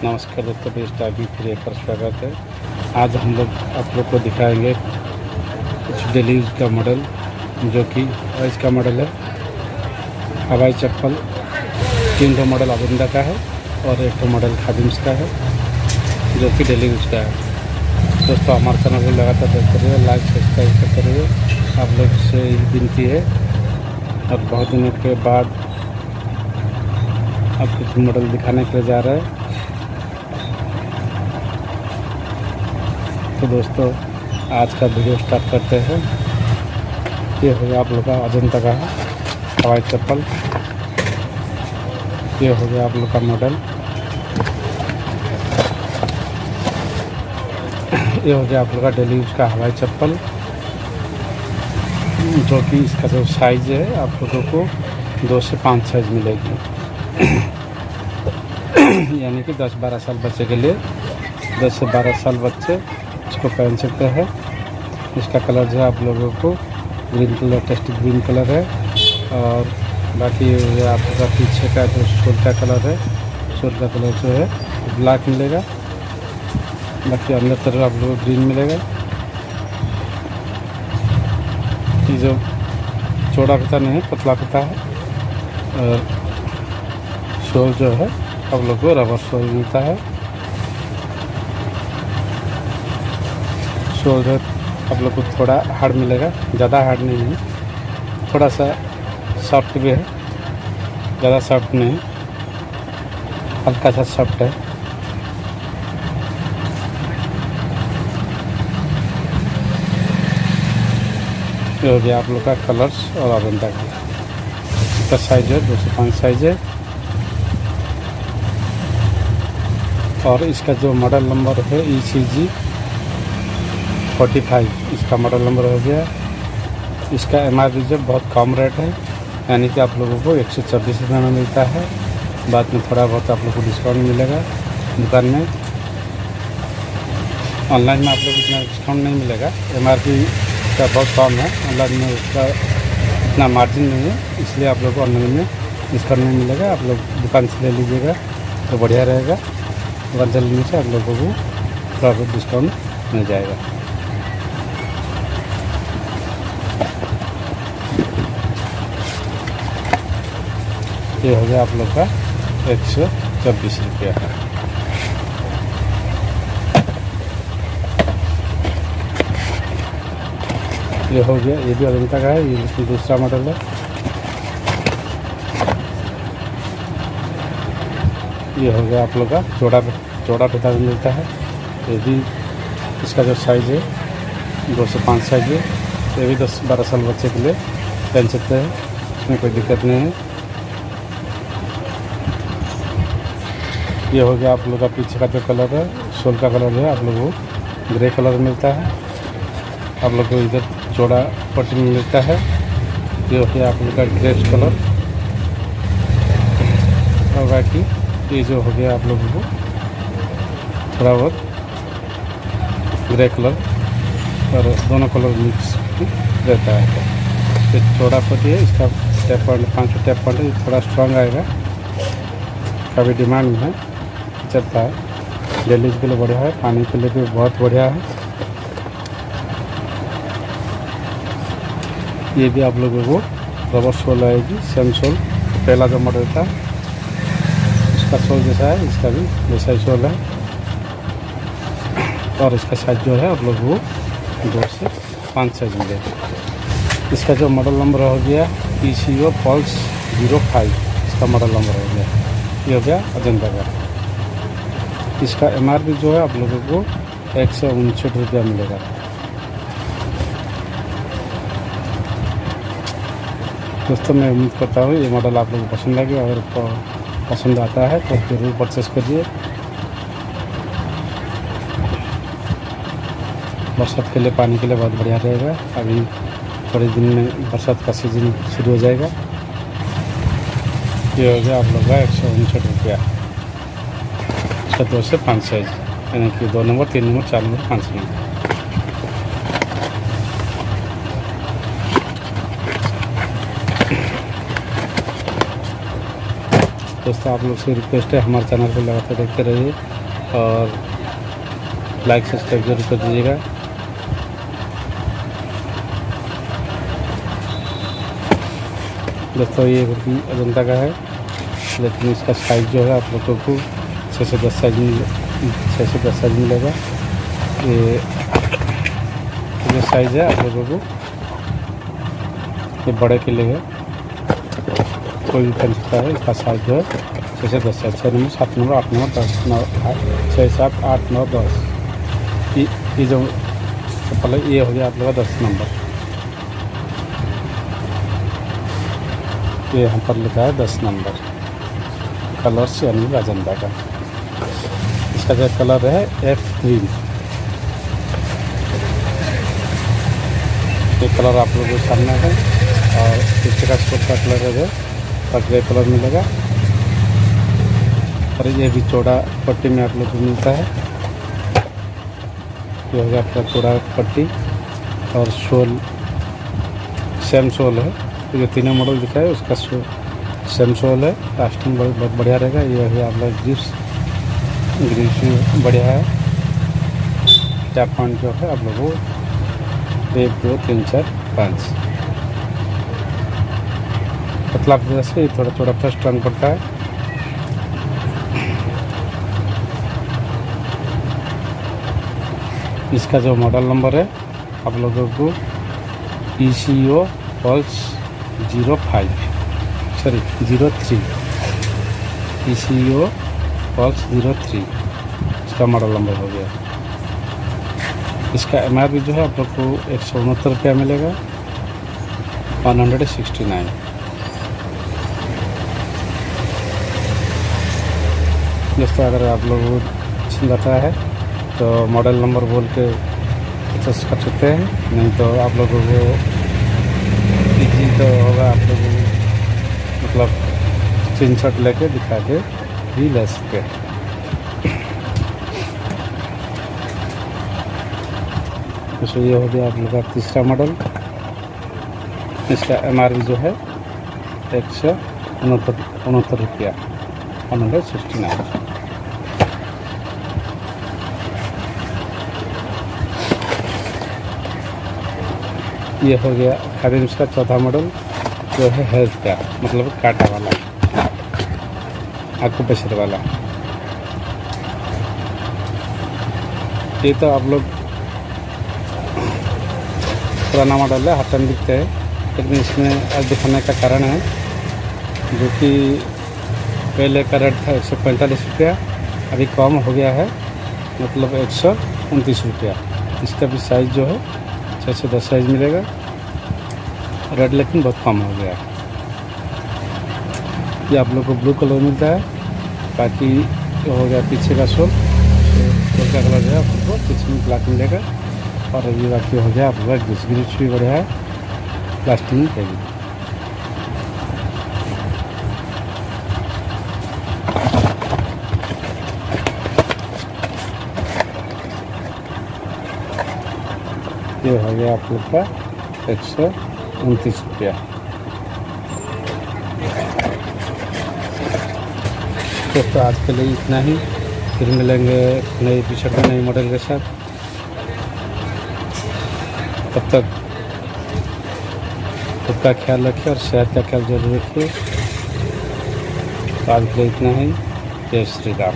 नमस्कार दोस्तों, बेस्ट आदमी फिर एक बार स्वागत है। आज हम लोग आप लोग को दिखाएंगे कुछ डेली यूज का मॉडल, जो कि इसका मॉडल है हवाई चप्पल। 3 मॉडल अविंदा का है और 1 मॉडल खादिम्स का है, जो कि डेली यूज का है। दोस्तों हमारे चैनल को लगातार देखते रहिए, लाइक सब्सक्राइब करते रहिए। आप लोग से यही विनती है। और बहुत दिनों के बाद अब कुछ मॉडल दिखाने के लिए जा रहे हैं। तो दोस्तों आज का वीडियो स्टार्ट करते हैं। ये हो गया आप लोग का अजंता का है हवाई चप्पल। ये हो गया आप लोग का मॉडल। ये हो गया आप लोग का डेली यूज का हवाई चप्पल, जो कि इसका जो साइज़ है आप लोगों को 2 से 5 साइज़ मिलेगी। यानी कि 10-12 साल बच्चे के लिए 10 से 12 साल बच्चे इसको पहन सकते हैं। इसका कलर जो है आप लोगों को green colour, tasty green colour है। और बाकी आपका पीछे का जो शोल का कलर है, शोल का कलर जो है ब्लैक मिलेगा। बाकी अंदर तरफ आप लोगों को ग्रीन मिलेगा। ये जो चौड़ा पता नहीं है, पतला पता है। और शोल जो है आप लोग को रबर शोल मिलता है। शोल जो आप लोग को थोड़ा हार्ड मिलेगा, ज़्यादा हार्ड नहीं है, थोड़ा सा सॉफ्ट भी है, ज़्यादा सॉफ्ट नहीं, हल्का सा सॉफ्ट है। ये हो गया आप लोग का कलर्स और अविंदा का। इसका साइज है 2 से 5 साइज है। और इसका जो मॉडल नंबर है ECG 45, इसका मॉडल नंबर हो गया। इसका MRP जो बहुत कम रेट है, यानी कि आप लोगों को 124 रुपये में मिलता है। बाद में थोड़ा बहुत आप लोगों को डिस्काउंट मिलेगा दुकान में। ऑनलाइन में आप लोग इतना डिस्काउंट नहीं मिलेगा, MRP का बहुत कम है। ऑनलाइन में उसका इतना मार्जिन नहीं है, इसलिए आप लोग को ऑनलाइन में डिस्काउंट नहीं मिलेगा। आप लोग दुकान से ले लीजिएगा तो बढ़िया रहेगा। दुकान से लेने से आप लोगों को थोड़ा बहुत डिस्काउंट मिल जाएगा। ये हो गया आप लोग का 124 रुपया। ये हो गया, ये भी अजंता का है। ये दूसरा मॉडल है। ये हो गया आप लोग का चौड़ा पता भी मिलता है। ये भी इसका जो साइज़ है 2 से 5 साइज है। ये भी 10-12 साल बच्चे के लिए पहन सकते हैं, इसमें कोई दिक्कत नहीं है। ये हो गया आप लोग का पीछे का जो कलर है, शोल का कलर है, आप लोगों को ग्रे कलर मिलता है। आप लोग को इधर चौड़ा पट्टी में मिलता है। ये हो गया आप लोग का ग्रेस कलर। और बाकी ये जो हो गया आप लोगों को थोड़ा बहुत ग्रे कलर और दोनों कलर मिक्स रहता है। ये चौड़ा पट्टी है, इसका टैप पॉइंट 5 टैप पॉइंट है, थोड़ा स्ट्रांग आएगा। काफ़ी डिमांड में है, चलता है। डेली के लिए बढ़िया है, पानी के लिए भी बहुत बढ़िया है। ये भी आप लोगों को रबर सोल आएगी, सेम सोल। पहला जो मॉडल था इसका सोल जैसा है, इसका भी वैसा ही सोल है। और इसका साइज जो है आप लोगों को 2 से 5 साइज मिलेगा। इसका जो मॉडल नंबर हो गया PCO Pulse 05, इसका मॉडल नंबर हो गया। ये हो गया अजंता का। इसका MRP जो है आप लोगों को 159 रुपया मिलेगा। दोस्तों मैं उम्मीद करता हूँ ये मॉडल आप लोगों को पसंद आएगा। अगर पसंद आता है तो जरूर परचेस करिए। बरसात के लिए, पानी के लिए बहुत बढ़िया रहेगा। अभी थोड़े दिन में बरसात का सीज़न शुरू हो जाएगा। ये हो गया आप लोग का 159 रुपया। इसका 2 से 5 साइज, यानी कि 2 नंबर, 3 नंबर, 4 नंबर, 5 नंबर। दोस्तों आप लोग से रिक्वेस्ट है हमारे चैनल को लगातार देखते रहिए और लाइक सब्सक्राइब जरूर कर दीजिएगा। दोस्तों ये कुर्ती अजंता का है, लेकिन इसका साइज़ जो है आप लोगों को 6 से 10 साइज मिलेगा। ये जो साइज़ है आप लोगों को ये बड़े के लिए है, कोई भी पहन सकता है। इसका साइज़ जो है 6 से 10 size, 6 number, 7 number, 8 number, 10 number, 6, 7, 8, 9, 10। ये जो चप्पल है ये हो गया आप लोग का 10 नंबर। ये यहाँ पर लिखा है 10 नंबर कलर्स यानी अजंता का। इसका जो कलर है एफ ग्रीन, ये कलर आप लोगों को सामने है। और पीछे का स्पोर्ट का कलर है जो ग्रे कलर मिलेगा। और ये भी चौड़ा पट्टी में आप लोग को मिलता है। ये हो गया आपका चौड़ा पट्टी और शोल सेम शोल है। तो ये तीनों मॉडल दिखा है उसका सेम शोल है। लास्टिंग बहुत बढ़िया रहेगा। ये है आप लोग ग्रिप्स भी बढ़िया है। टैप पॉइंट जो है आप लोगों को 1, 2, 3, 4, 5 पतला जैसे थोड़ा थोड़ा फर्स्ट रंग पड़ता है। इसका जो मॉडल नंबर है आप लोगों को PCO पल्स 03 PCO पल्स 03 इसका मॉडल नंबर हो गया। इसका MRP जो है आप लोग को 169 रुपया मिलेगा, 169। दोस्तों अगर आप लोग को पसंद आता है तो मॉडल नंबर बोल के परचेस कर सकते हैं, नहीं तो आप लोगों को इजी तो होगा, आप लोगों को मतलब स्क्रीनशॉट लेके दिखा के भी ले सकते हैं। तो ये हो गया आप लोग का तीसरा मॉडल। इसका MRP जो है 169 रुपया, 169। ये हो गया खादिम्स का चौथा मॉडल जो है हेल्थ का, मतलब कांटा वाला, आकुप्रेशर वाला। ये तो आप लोग पुराना मॉडल है, हाथ में दिखते हैं, लेकिन इसमें आज दिखाने का कारण है जो कि पहले का रेट था 145 रुपया, अभी कम हो गया है, मतलब 129 रुपया। इसका भी साइज़ जो है 6 से 10 साइज मिलेगा। रेट लेकिन बहुत कम हो गया। ये आप लोग को ब्लू कलर मिलता है। बाकी हो गया पीछे का शोल का कलर जो है आपको पीछे में ब्लैक मिलेगा। और ये बाकी हो गया आपका ग्रिप्स भी बढ़िया है, प्लास्टिक रहेगी। ये हो गया आप लोग का 129 रुपया। दोस्तों आज के लिए इतना ही, फिर मिलेंगे नई एपिसोड में नई मॉडल के साथ। तब तक खुद का ख्याल रखिए और सेहत का ख्याल जरूर रखिए। तो आज के लिए इतना ही। जय श्री राम।